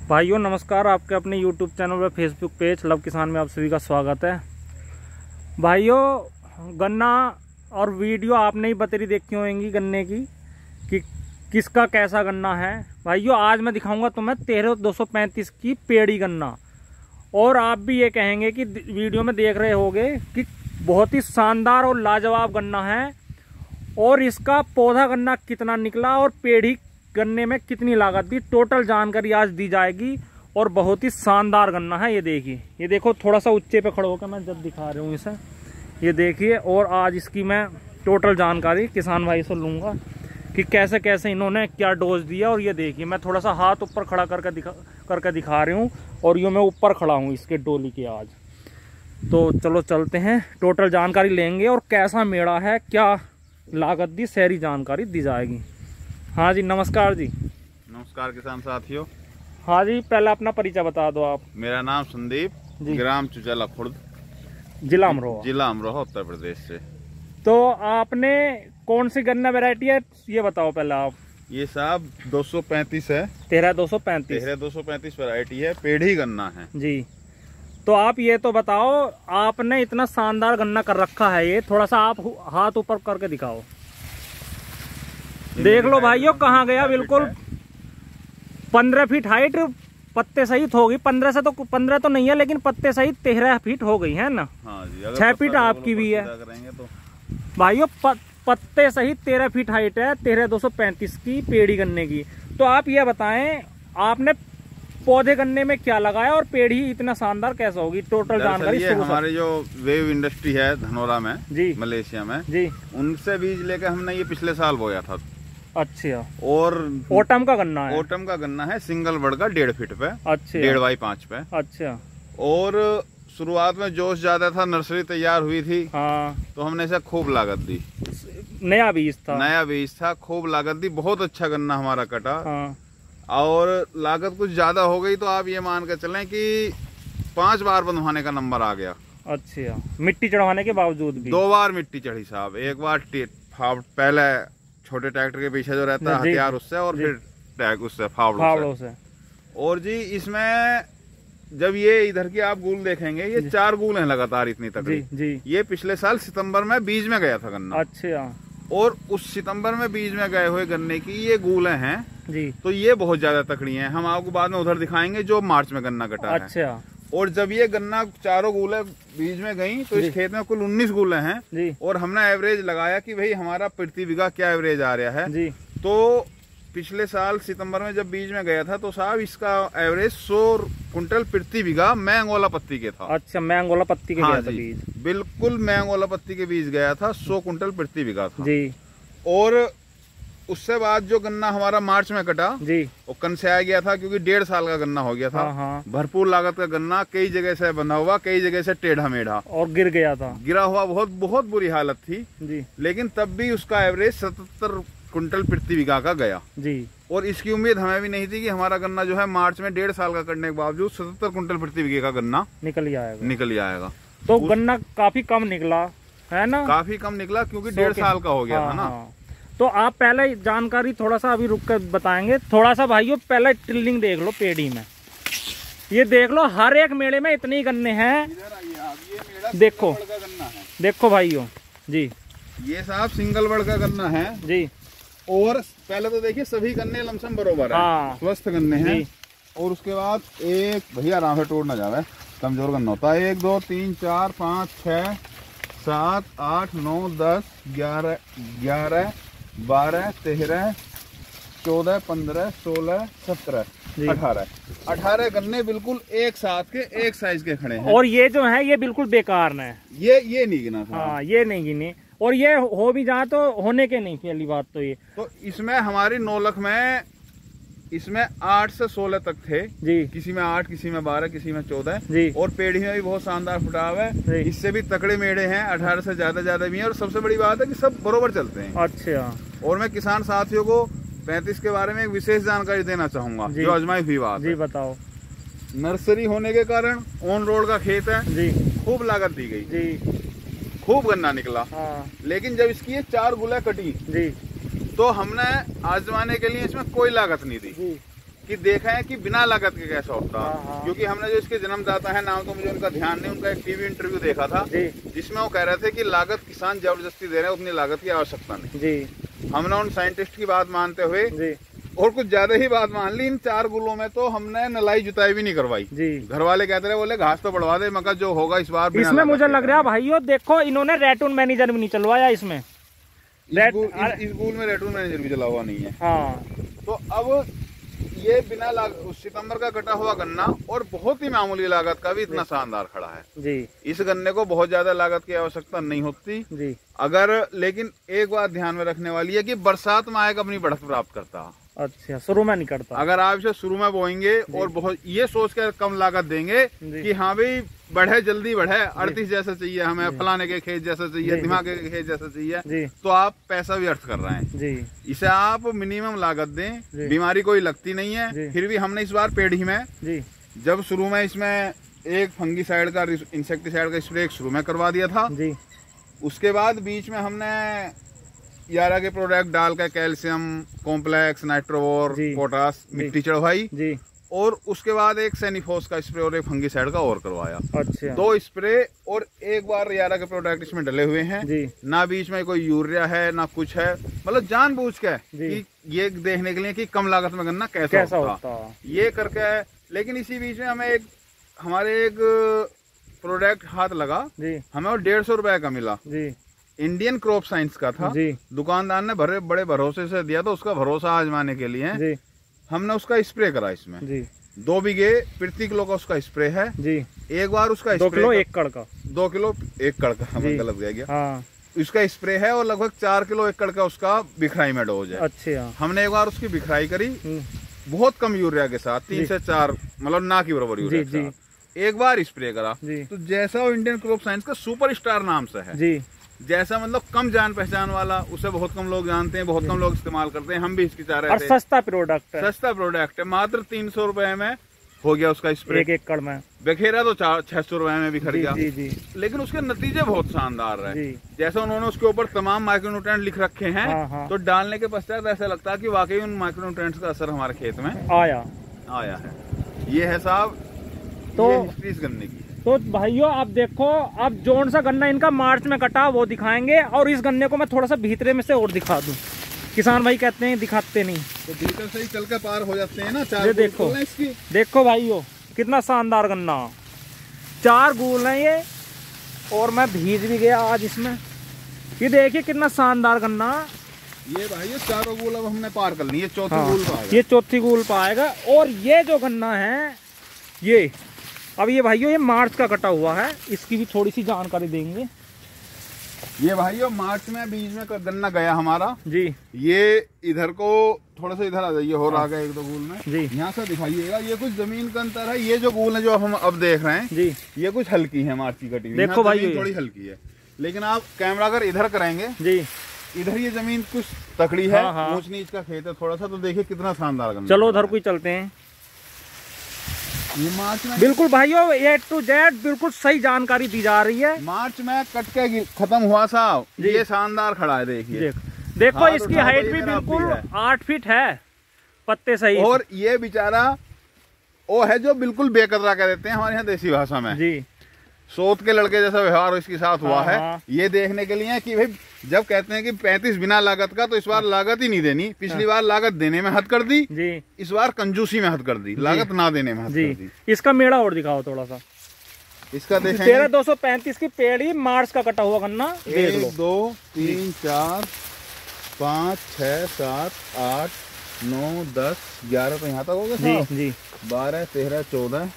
भाइयों नमस्कार, आपके अपने YouTube चैनल व फेसबुक पेज लव किसान में आप सभी का स्वागत है। भाइयों गन्ना और वीडियो आपने ही बतेरी देखी होंगी गन्ने की कि किसका कैसा गन्ना है। भाइयों आज मैं दिखाऊंगा तुम्हें 13-235 की पेड़ी गन्ना, और आप भी ये कहेंगे कि वीडियो में देख रहे होंगे कि बहुत ही शानदार और लाजवाब गन्ना है। और इसका पौधा गन्ना कितना निकला और पेड़ी गन्ने में कितनी लागत दी, टोटल जानकारी आज दी जाएगी। और बहुत ही शानदार गन्ना है। ये देखिए, ये देखो थोड़ा सा ऊंचे पे खड़ा होकर मैं जब दिखा रहा हूँ इसे, ये देखिए। और आज इसकी मैं टोटल जानकारी किसान भाई से लूँगा कि कैसे कैसे इन्होंने क्या डोज दिया। और ये देखिए मैं थोड़ा सा हाथ ऊपर खड़ा करके दिखा रही हूँ, और ये मैं ऊपर खड़ा हूँ इसके डोली के आज। तो चलो चलते हैं, टोटल जानकारी लेंगे और कैसा मेड़ा है, क्या लागत दी, सारी जानकारी दी जाएगी। हाँ जी नमस्कार जी। नमस्कार किसान साथियों। हाँ जी, पहले अपना परिचय बता दो आप। मेरा नाम संदीप, ग्राम चुचला खुर्द, जिला अमरोहा उत्तर प्रदेश से। तो आपने कौन सी गन्ना वैरायटी है ये बताओ पहले आप। ये साहब 235 है। 13-235 वैरायटी है, पेढ़ी गन्ना है जी। तो आप ये तो बताओ, आपने इतना शानदार गन्ना कर रखा है, ये थोड़ा सा आप हाथ ऊपर करके दिखाओ। देख लो भाइयों कहाँ गया, बिल्कुल 15 फीट हाइट, पत्ते सहित होगी। 15 तो नहीं है, लेकिन पत्ते सहित 13 फीट हो गई है ना। हाँ जी, 6 फीट आपकी भी है तो। भाइयों। पत्ते सहित 13 फीट हाइट है 13-235 की पेड़ी गन्ने की। तो आप ये बताएं, आपने पौधे गन्ने में क्या लगाया और पेड़ी इतना शानदार कैसा होगी, टोटल जानकारी। हमारे जो वेव इंडस्ट्री है धनोरा में जी, मलेशिया में जी, उनसे बीज लेकर हमने ये पिछले साल बोया था। अच्छा। और ओटम का गन्ना है? ओटम का गन्ना है, सिंगल बड़ का 1.5 फीट पे, अच्छा, 1.5 बाई 5 पे। अच्छा। और शुरुआत में जोश ज्यादा था, नर्सरी तैयार हुई थी। हाँ। तो हमने इसे खूब लागत दी। नया बीज था, खूब लागत दी, बहुत अच्छा गन्ना हमारा कटा। हाँ। और लागत कुछ ज्यादा हो गई तो आप ये मान कर चलें कि 5 बार बंधवाने का नंबर आ गया। अच्छा, मिट्टी चढ़वाने के बावजूद भी? 2 बार मिट्टी चढ़ी साहब। एक बार पहले छोटे ट्रैक्टर के पीछे जो रहता है हथियार उससे, और फिर टैग उससे फावड़ों से। और जी इसमें जब ये इधर की आप गूल देखेंगे, ये 4 गूल हैं लगातार इतनी तकड़ी जी। ये पिछले साल सितंबर में बीज में गया था गन्ना। अच्छा। और उस सितंबर में बीज में गए हुए गन्ने की ये गूलें हैं जी। तो ये बहुत ज्यादा तकड़ी हैं। हम आपको बाद में उधर दिखाएंगे जो मार्च में गन्ना कटा है। अच्छा। और जब ये गन्ना 4 गूलें बीज में गई तो इस खेत में कुल 19 गूलें हैं जी। और हमने एवरेज लगाया कि भाई हमारा प्रति बीघा क्या एवरेज आ रहा है जी। तो पिछले साल सितंबर में जब बीज में गया था तो साहब इसका एवरेज 100 कुंटल प्रति बीघा मैंगोला पत्ती के था। अच्छा, मैंगोला पत्ती के गया था बीज? बिल्कुल मैंगोला पत्ती के बीज गया था, 100 कुंटल प्रति बीघा था जी। और उससे बाद जो गन्ना हमारा मार्च में कटा जी, वो कनसाया गया था क्योंकि 1.5 साल का गन्ना हो गया था। हाँ। भरपूर लागत का गन्ना, कई जगह से बंधा हुआ, कई जगह से टेढ़ा मेढ़ा, और गिर गया था, गिरा हुआ, बहुत बुरी हालत थी जी। लेकिन तब भी उसका एवरेज 77 कुंटल प्रति बीघा का गया जी। और इसकी उम्मीद हमें भी नहीं थी कि हमारा गन्ना जो है मार्च में 1.5 साल का करने के बावजूद 77 कुंटल प्रति बीघे का गन्ना निकल ही आएगा। तो गन्ना काफी कम निकला है ना? काफी कम निकला क्योंकि 1.5 साल का हो गया था ना। तो आप पहले जानकारी थोड़ा सा अभी रुक कर बताएंगे थोड़ा सा भाइयों। पहले टिल्लिंग देख लो पेड़ी में, ये देख लो हर एक मेड़े में इतने गन्ने हैं। देखो देखो भाइयों जी, ये साहब सिंगल बड़ का गन्ना है जी। और पहले तो देखिए सभी गन्ने लमसम बरोबर है, स्वस्थ गन्ने हैं। और उसके बाद एक भैया आराम से टूट ना जावे, कमजोर गन्ना होता है। 1 2 3 4 5 6 7 8 9 10 11 12 13 14 15 16 17 18 गन्ने बिल्कुल एक साथ के एक साइज के खड़े हैं। और ये जो है ये बिल्कुल बेकार न है, ये नहीं गिना था। हाँ, ये नहीं गिने। और ये हो भी जाए तो होने के नहीं, पहली बात तो ये। तो इसमें हमारी 9 लाख में इसमें 8 से 16 तक थे जी। किसी में 8, किसी में 12, किसी में 14 जी। और पेड़ी में भी बहुत शानदार फुटाव है, इससे भी तकड़े मेढ़े हैं, 18 से ज्यादा भी हैं। और सबसे बड़ी बात है कि सब बरोबर चलते हैं। अच्छा। और मैं किसान साथियों को 35 के बारे में एक विशेष जानकारी देना चाहूंगा जो आजमाई हुई बात जी। बताओ। नर्सरी होने के कारण ऑन रोड का खेत है जी, खूब लागत दी गई जी, खूब गन्ना निकला। हाँ। लेकिन जब इसकी ये 4 गुलें कटी जी, तो हमने आजमाने के लिए इसमें कोई लागत नहीं दी। कि देखा है कि बिना लागत के कैसा होता है। क्योंकि हमने जो इसके जन्मदाता है, नाम तो मुझे उनका ध्यान नहीं, उनका एक टीवी इंटरव्यू देखा था जिसमें वो कह रहे थे कि लागत किसान जबरदस्ती दे रहे हैं, उतनी लागत की आवश्यकता नहीं जी। हमने उन साइंटिस्ट की बात मानते हुए जी और कुछ ज्यादा ही बात मान ली। इन 4 गुलों में तो हमने नलाई जुताई भी नहीं करवाई जी। घर वाले कहते रहे, बोले घास तो बढ़वा दे, मगर जो होगा इस बार इसमें मुझे लग रहा है भाइयों, देखो इन्होंने रेटून मैनेजर भी नहीं चलवाया इसमें। इस गुल में रेटून मैनेजर भी चला हुआ नहीं है। हाँ, तो अब ये बिना सितंबर का कटा हुआ गन्ना और बहुत ही मामूली लागत का भी इतना शानदार खड़ा है जी। इस गन्ने को बहुत ज्यादा लागत की आवश्यकता नहीं होती जी। अगर, लेकिन एक बात ध्यान में रखने वाली है कि बरसात में आएगा अपनी बढ़त प्राप्त करता। अच्छा, शुरू में नहीं करता। अगर आप इसे शुरू में बोएंगे और बहुत ये सोच कर कम लागत देंगे कि हाँ भाई बढ़े, जल्दी बढ़े, 38 जैसा चाहिए हमें, फलाने के खेत जैसा चाहिए, दिमाग के खेत जैसा चाहिए, तो आप पैसा व्यर्थ कर रहे हैं जी। इसे आप मिनिमम लागत दें, बीमारी कोई लगती नहीं है। फिर भी हमने इस बार पेड़ी में जी जब शुरू में इसमें एक फंगीसाइड का, इंसेक्टिसाइड का स्प्रे शुरू में करवा दिया था जी। उसके बाद बीच में हमने यारा के प्रोडक्ट डाल कर कैल्शियम कॉम्प्लेक्स, नाइट्रोवोर, पोटास मिट्टी चढ़वाई जी। और उसके बाद एक सैनिफोस का स्प्रे और एक फंगीसाइड का और करवाया। अच्छा, 2 स्प्रे और एक बार यारा के प्रोडक्ट इसमें डले हुए हैं जी। ना बीच में कोई यूरिया है ना कुछ है, मतलब जानबूझ के कि ये देखने के लिए कि कम लागत में गन्ना कैसा होता ये करके। लेकिन इसी बीच में हमें हमारे एक प्रोडक्ट हाथ लगा जी। हमें वो 150 रुपए का मिला जी। इंडियन क्रॉप साइंस का था जी। दुकानदार ने बड़े भरोसे से दिया, तो उसका भरोसा आजमाने के लिए जी। हमने उसका स्प्रे करा इसमें जी। 2 बीघे प्रति किलो का उसका स्प्रे है जी। एक बार उसका 2 किलो 1 कड़ का, 2 किलो 1 कड़ का, हमें गलत गया हाँ। इसका स्प्रे है और लगभग 4 किलो 1 कड़ का उसका बिखराई में डोज है। अच्छा, हमने एक बार उसकी बिखराई करी बहुत कम यूरिया के साथ, 3 से 4 मतलब ना की बराबर यूरिया के साथ एक बार स्प्रे करा। तो जैसा वो इंडियन क्रॉप साइंस का सुपरस्टार नाम से है जी, जैसा मतलब कम जान पहचान वाला, उसे बहुत कम लोग जानते हैं, बहुत कम लोग इस्तेमाल करते हैं, हम भी हिचकिचा रहे थे। सस्ता प्रोडक्ट है, मात्र 300 रुपए में हो गया उसका स्प्रे, 1 एकड़ में। बखेरा तो 600 रुपए में भी खरीद गया। लेकिन उसके नतीजे बहुत शानदार रहे। जैसा उन्होंने उसके ऊपर तमाम माइक्रोन्यूट्रिएंट लिख रखे हैं, तो डालने के पश्चात ऐसा लगता है कि वाकई उन माइक्रोन्यूट्रिएंट्स का असर हमारे खेत में आया है। ये है साहब तो हिस्ट्री इस गन्ने की। तो भाइयों आप देखो, अब जोन सा गन्ना इनका मार्च में कटा वो दिखाएंगे, और इस गन्ने को मैं थोड़ा सा भीतरे में से और दिखा दूं। किसान भाई कहते हैं दिखाते नहीं, तो भीतर से ही चल के पार हो जाते हैं ना। 4 ये देखो भाइयों कितना शानदार गन्ना, 4 गूल है ये, और मैं भीज भी गया आज इसमें। ये देखिए कितना शानदार गन्ना। ये भाई 4 गूल अब हमने पार कर ली, ये चौथी गूल पाएगा। ये चौथी गूल पाएगा। और ये जो गन्ना है ये अब ये भाइयों ये मार्च का कटा हुआ है, इसकी भी थोड़ी सी जानकारी देंगे। ये भाइयों मार्च में बीज में गन्ना गया हमारा जी। ये इधर को थोड़ा सा इधर आ जाइए, हो रहा है 1-2 गूल में जी। यहाँ से दिखाइएगा, ये कुछ जमीन का अंतर है। ये जो गूल है जो हम अब देख रहे हैं जी, ये कुछ हल्की है, मार्च की कटी हुई। देखो भाई थोड़ी हल्की है, लेकिन आप कैमरा अगर इधर कराएंगे जी, इधर ये जमीन कुछ तकड़ी है, ऊंच नीच का खेत है थोड़ा सा, तो देखिए कितना शानदार गन्ना। चलो उधर कोई चलते हैं। ये मार्च में बिल्कुल भाइयों A to Z बिल्कुल सही जानकारी दी जा रही है। मार्च में कट के खत्म हुआ साहब, ये शानदार खड़ा है। देखिए देखो इसकी हाइट भी बिल्कुल 8 फीट है, पत्ते सही। और ये बेचारा वो है जो बिल्कुल बेकदरा कह देते हैं हमारे यहाँ देसी भाषा में जी, सोत के लड़के जैसा व्यवहार इसके साथ हुआ है। ये देखने के लिए कि भाई जब कहते हैं कि 35 बिना लागत का, तो इस बार लागत ही नहीं देनी। पिछली बार लागत देने में हद कर दी जी, इस बार कंजूसी में हद कर दी, लागत ना देने में हद कर दी। इसका मेड़ा और दिखाओ थोड़ा सा। इसका देखें 13,235 की पेड़ी, मार्च का कटा हुआ गन्ना। 1 2 3 4 5 6 7 8 9 10 11 तो यहाँ तक हो गया जी। 12 13 14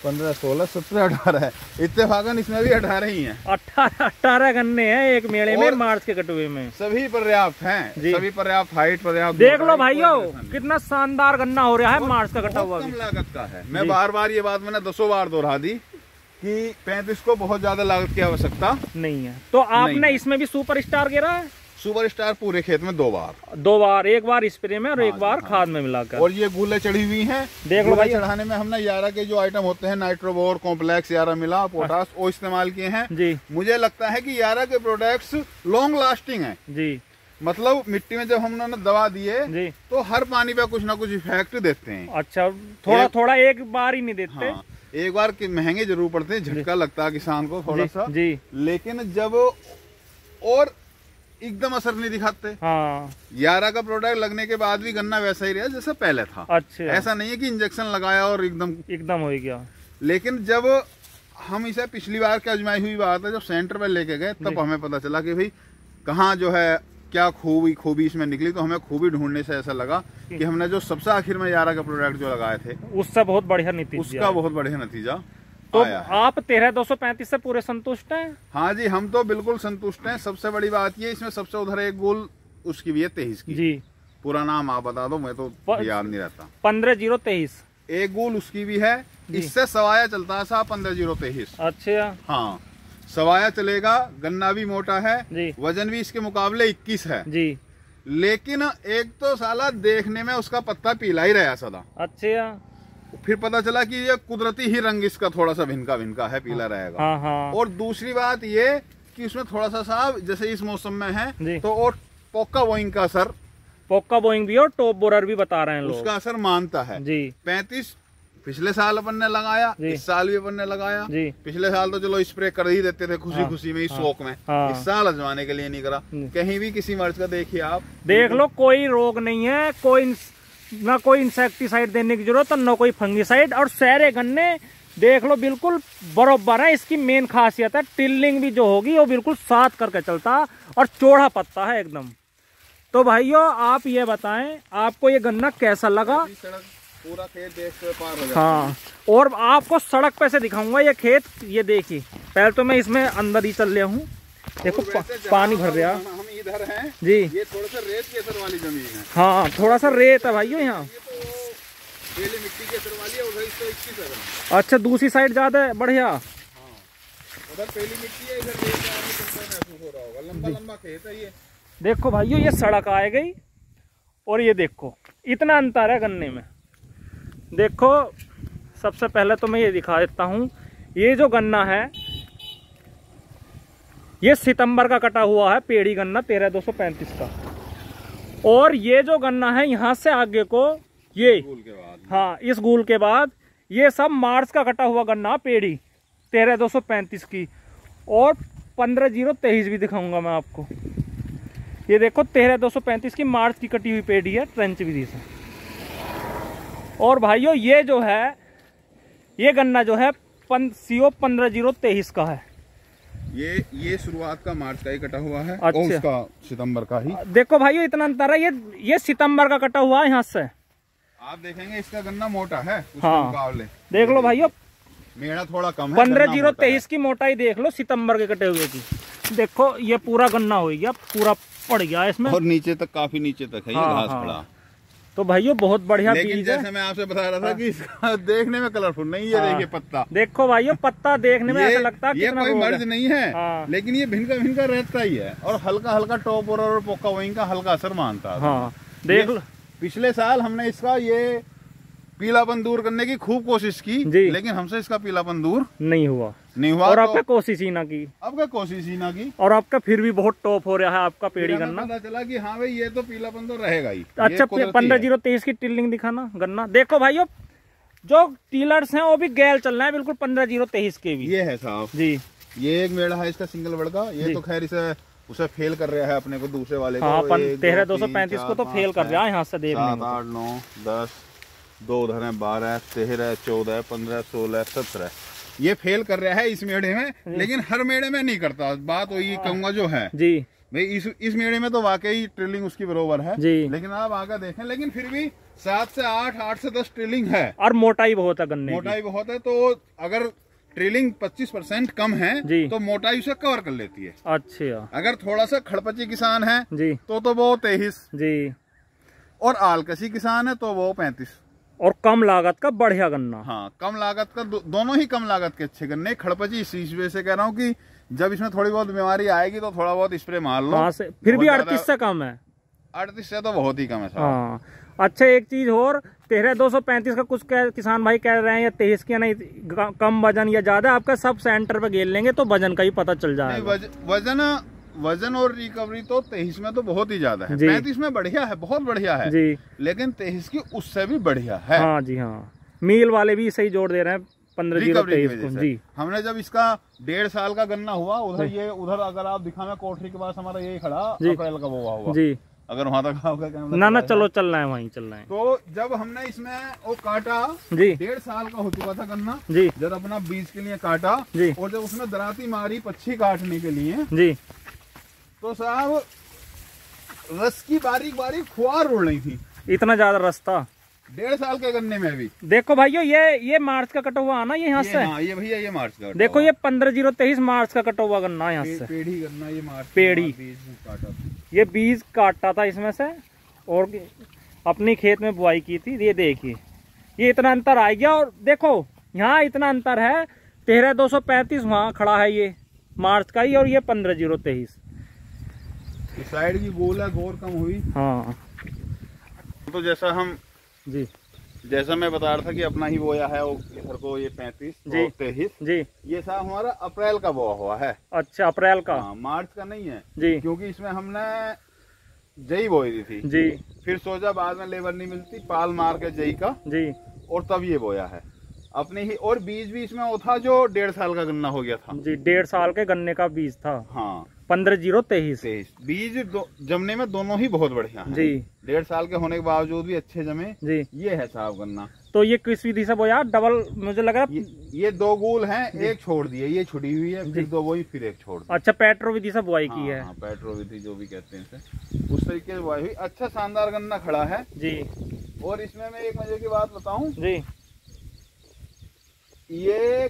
15 16 17 18 इत्तेफाकन इसमें भी 18 ही हैं। 18 गन्ने हैं एक मेड़े में मार्च के कटुए में। सभी पर्याप्त हैं, सभी पर्याप्त हाइट, पर्याप्त। देख लो भाइयों कितना शानदार गन्ना हो रहा है मार्च का कटा हुआ। कम लागत का है। मैं बार ये बात मैंने 200 बार दोहरा दी कि 35 को बहुत ज्यादा लागत की आवश्यकता नहीं है। तो आपने इसमें भी सुपर स्टार गिरा है। सुपर स्टार पूरे खेत में 2 बार, एक बार स्प्रे में और एक बार खाद में मिलाकर। और ये गूले चढ़ी हुई हैं। देख लो भाई, चढ़ाने में हमने यारा के जो आइटम होते हैं, नाइट्रोवोर, कॉम्प्लेक्स, यारा मिला, पोटास, वो इस्तेमाल किए हैं जी। मुझे लगता है कि यारा के प्रोडक्ट्स लॉन्ग लास्टिंग है जी। मतलब मिट्टी में जब हमने दवा दिए तो हर पानी पे कुछ ना कुछ इफेक्ट देते हैं। अच्छा, थोड़ा थोड़ा एक बार ही नहीं देते। हाँ, एक बार महंगे जरूर पड़ते हैं, झटका लगता है किसान को थोड़ा सा जी। लेकिन जब और एकदम असर नहीं दिखाते। हाँ। यारा का प्रोडक्ट लगने के बाद भी गन्ना वैसा ही रहा जैसे पहले था। अच्छा, ऐसा नहीं है कि इंजेक्शन लगाया और एकदम हो गया। लेकिन जब हम इसे पिछली बार की आजमाई हुई बात है, जब सेंटर पे लेके गए तब हमें पता चला कि भाई कहाँ जो है क्या खूबी इसमें निकली। तो हमें खूबी ढूंढने से ऐसा लगा कि हमने जो सबसे आखिर में यारा का प्रोडक्ट जो लगाए थे उसका बहुत बढ़िया नतीजा तो आप 13235 से पूरे संतुष्ट हैं? हाँ जी, हम तो बिल्कुल संतुष्ट हैं। सबसे बड़ी बात ये, इसमें सबसे उधर एक गोल उसकी भी है 23 की जी। पूरा नाम आप बता दो, मैं तो याद नहीं रहता। 15023 एक गोल उसकी भी है। इससे सवाया चलता है साहब 15023। अच्छा, हाँ, सवाया चलेगा। गन्ना भी मोटा है जी। वजन भी इसके मुकाबले 21 है जी। लेकिन एक तो साला देखने में उसका पत्ता पीला ही रहा सदा। अच्छा, फिर पता चला कि ये कुदरती ही रंग इसका थोड़ा सा भिनका है, पीला रहेगा। हाँ हाँ। और दूसरी बात ये कि उसमें थोड़ा सा साहब जैसे इस मौसम में है तो और पोक्का बोइंग का असर, पोक्का बोइंग भी और टॉप बोरर भी बता रहे हैं लोग, उसका असर मानता है जी। 35 पिछले साल अपन ने लगाया, इस साल भी अपन ने लगाया जी। पिछले साल तो चलो स्प्रे कर ही देते थे खुशी में, इस शौक में। इस साल आजमाने के लिए नहीं करा। कहीं भी किसी मर्ज का देखिए आप, देख लो कोई रोग नहीं है, ना कोई इंसेक्टिसाइड देने की जरूरत, ना कोई फंगिसाइड। और सारे गन्ने देख लो बिल्कुल बरोबर है। इसकी मेन खासियत है टिल्लिंग भी जो होगी वो बिल्कुल साथ करके चलता और चौड़ा पत्ता है एकदम। तो भाइयों आप ये बताएं आपको ये गन्ना कैसा लगा? पूरा खेत देख के पार हो जाता। हाँ, और आपको सड़क पे से दिखाऊंगा ये खेत। ये देखिए, पहले तो मैं इसमें अंदर ही चल रहा हूँ। देखो पानी भर रहा। हम इधर हैं जी, ये थोड़ा सा रेत के असर वाली जमीन है। हाँ, थोड़ा सा रेत है भाइयों यहाँ। पहले मिट्टी के असर वाली है, उधर 121 है। अच्छा, दूसरी साइड ज्यादा है, बढ़िया। हाँ, उधर पहली मिट्टी है, इधर रेत महसूस हो रहा होगा। लंबा खेत है ये। देखो भाइयों, ये सड़क आ गई और ये देखो इतना अंतर है गन्ने में। देखो सबसे पहले तो मैं ये दिखा देता हूँ, ये जो गन्ना है ये सितंबर का कटा हुआ है पेड़ी गन्ना 13235 का। और ये जो गन्ना है यहाँ से आगे को ये हाँ, इस गूल के बाद ये सब मार्च का कटा हुआ गन्ना पेड़ी 13235 की। और 15023 भी दिखाऊंगा मैं आपको। ये देखो 13235 की मार्च की कटी हुई पेड़ी है, ट्रेंच विधि से। और भाइयों ये जो है ये गन्ना जो है CO 15023 का है। ये शुरुआत का मार्च का ही कटा हुआ है। अच्छा। और उसका सितंबर का ही। देखो भाइयों इतना अंतर है। ये सितंबर का कटा हुआ है यहाँ से। आप देखेंगे इसका गन्ना मोटा है उसके मुकाबले। देख लो भाइयों, मेरा थोड़ा कम है। 15023 की मोटाई देख लो सितंबर के कटे हुए की। देखो ये पूरा गन्ना हो गया, पूरा पड़ गया इसमें और नीचे तक, काफी नीचे तक है ये घास पड़ा। तो भाइयों बहुत बढ़िया बीज है। जैसे मैं आपसे बता रहा था कि इसका देखने में कलरफुल नहीं है। देखिए पत्ता, देखो भाइयों पत्ता देखने में ऐसा लगता है ये कोई मर्ज नहीं है। लेकिन ये भिनका रहता ही है। और हल्का टॉप और पोका वहीं का हल्का असर मानता है। हाँ, देख लो पिछले साल हमने इसका ये पीलापन दूर करने की खूब कोशिश की, लेकिन हमसे इसका पीलापन दूर नहीं हुआ। और आपका कोशिश ही ना की। आपका कोशिश ही ना की। और आपका फिर भी बहुत टॉप हो रहा है आपका पेड़ी गन्ना। पता चला कि हाँ भाई ये तो पीलापन तो रहेगा ही। अच्छा, 15023 की टिल्लिंग दिखाना गन्ना। देखो भाइयों जो टीलर्स हैं वो भी गैल चल रहे हैं बिल्कुल 15023 के भी। ये है साहब जी, ये एक मेढ़ा है इसका सिंगल बड़ का। ये तो खैर उसे फेल कर रहा है अपने को, दूसरे वाले को। 13235 को तो फेल कर रहा है यहाँ से देख। 7 8 9 10 2 उधर है 12 13 14 15 16 17 ये फेल कर रहा है इस मेढ़े में। लेकिन हर मेढ़े में नहीं करता। बात वही कहूंगा जो है जी भाई, इस मेढ़े में तो वाकई ट्रिलिंग उसकी बरोबर है जी। लेकिन आप आगे देखें, लेकिन फिर भी 7 से 8 8 से 10 ट्रिलिंग है। और मोटाई बहुत है गन्ने, मोटाई बहुत है। तो अगर ट्रिलिंग 25% कम है तो मोटाई उसे कवर कर लेती है। अच्छा, अगर थोड़ा सा खड़पची किसान है जी तो वो 23 जी। और आलकसी किसान है तो वो 35। और कम लागत का बढ़िया गन्ना। हाँ, कम लागत का दोनों ही कम लागत के अच्छे गन्ने। खड़पची इस वजह से कह रहा हूँ कि जब इसमें थोड़ी बहुत बीमारी आएगी तो थोड़ा बहुत स्प्रे मार लो। फिर भी 38 से कम है। 38 से तो बहुत ही कम है साहब। हाँ। अच्छा, एक चीज और 13235 का कुछ किसान भाई कह रहे हैं या 23 की नहीं, कम वजन या ज्यादा। आपका सब सेंटर पे गेल लेंगे तो वजन का ही पता चल जाएगा। वजन वजन और रिकवरी तो 23 में तो बहुत ही ज्यादा है, 35 में बढ़िया है, बहुत बढ़िया है जी, लेकिन 23 की उससे भी बढ़िया है। हाँ जी हाँ, मील वाले भी सही जोड़ दे रहे हैं 15-0-23 जी। हमने जब इसका 1.5 साल का गन्ना हुआ उधर अगर आप दिखाना कोठरी के पास हमारा यही खड़ा अप्रैल का बोआ हुआ जी, अगर वहाँ तक आपका ना चलो चल रहा है, वहीं चल रहा है। तो जब हमने इसमें वो काटा जी, 1.5 साल का हो चुका था गन्ना जी, जब अपना बीज के लिए काटा जी, और जब उसमें दराती मारी पच्छी काटने के लिए जी, तो साहब रस की बारीक बारीक फुहार उड़ रही थी, इतना ज्यादा रस था 1.5 साल के गन्ने में भी। देखो भाइयों ये मार्च का कटा हुआ आना ये यहाँ से, हाँ, ये भैया ये मार्च का, देखो ये 15-0-23 मार्च का कटा हुआ गन्ना यहाँ से, पेड़ी गन्ना ये मार्च, पेड़ी ये बीज काटा था इसमें से और अपनी खेत में बुआई की थी। ये देखिए ये इतना अंतर आ गया, और देखो यहाँ इतना अंतर है, 13-235 वहाँ खड़ा है ये मार्च का ही, और ये 15-0-23 साइड की गोला गौर कम हुई। हाँ तो जैसा हम जी, जैसा मैं बता रहा था कि अपना ही बोया है वो इधर को ये 35-23 जी, ये साहब हमारा अप्रैल का बोया हुआ है। अच्छा अप्रैल का, हाँ, मार्च का नहीं है जी, क्योंकि इसमें हमने जई बोई थी जी, फिर सोचा बाद में लेबर नहीं मिलती, पाल मार के जई का जी, और तब ये बोया है अपने ही। और बीज भी इसमें वो था जो 1.5 साल का गन्ना हो गया था जी, 1.5 साल के गन्ने का बीज था। हाँ 15-0-23 बीज जमने में दोनों ही बहुत बढ़िया है जी, 1.5 साल के होने के बावजूद भी अच्छे जमे जी। ये है साहब गन्ना। तो ये किस विधि से बोया डबल, मुझे लग रहा ये 2 गोल हैं, एक छोड़ दिए, ये छुड़ी हुई है, फिर 2 बोई, फिर एक छोड़ दी। अच्छा पेट्रो विधि से बुआई की है। हाँ, पेट्रो विधि जो भी कहते हैं इसे, उस तरीके से बुआई हुई। अच्छा शानदार गन्ना खड़ा है जी। और इसमें मैं एक मजे की बात बताऊं जी, ये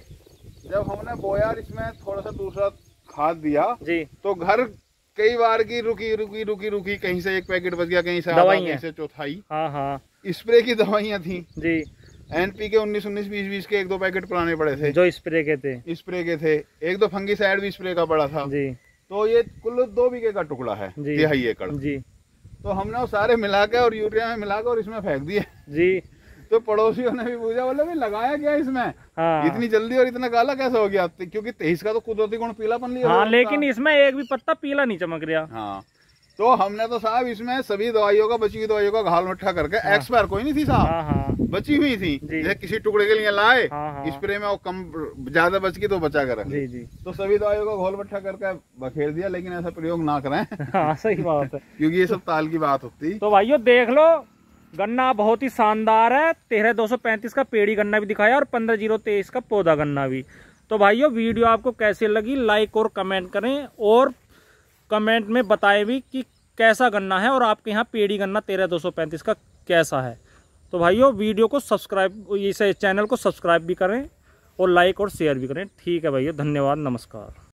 जब हमने बोया इसमें थोड़ा सा दूसरा खाद दिया जी, तो घर कई बार की रुकी कहीं से एक पैकेट बच गया, कहीं से आधा, कहीं से चौथाई। हाँ स्प्रे की दवाइयाँ थी जी, NP के 19-20 के 1-2 पैकेट पुराने पड़े थे जो स्प्रे के थे 1-2 फंगीसाइड भी स्प्रे का पड़ा था जी। तो ये कुल 2 बीघे का टुकड़ा है, 3.5 एकड़ जी। तो हमने वो सारे मिला के और यूरिया में मिला के और इसमें फेंक दिए जी। तो पड़ोसियों ने भी पूछा, बोले भाई लगाया क्या इसमें, हाँ। इतनी जल्दी और इतना काला कैसे हो गया, क्योंकि 23 का तो कुदरती गुण पीलापन लिया। हाँ, लेकिन इसमें एक भी पत्ता पीला नहीं चमक रहा। हाँ तो हमने तो साहब इसमें सभी दवाइयों का, बची हुई दवाइयों का घाल मट्ठा करके, हाँ। एक्सपायर कोई नहीं थी साहब, बची हुई थी, जैसे किसी टुकड़े के लिए लाए स्प्रे में वो कम ज्यादा बच गई तो बचा कर रखे, तो सभी दवाइयों का घोल मट्ठा करके बखेर दिया। लेकिन ऐसा प्रयोग ना करें। हाँ सही बात है, क्योंकि ये सब ताल की बात होती। तो भाइयों देख लो गन्ना बहुत ही शानदार है, 13-235 का पेड़ी गन्ना भी दिखाया और 15-0-23 का पौधा गन्ना भी। तो भाइयों वीडियो आपको कैसी लगी लाइक और कमेंट करें, और कमेंट में बताएं भी कि कैसा गन्ना है और आपके यहाँ पेड़ी गन्ना 13-235 का कैसा है। तो भाइयों वीडियो को सब्सक्राइब, इस चैनल को सब्सक्राइब भी करें और लाइक और शेयर भी करें। ठीक है भाइयों, धन्यवाद, नमस्कार।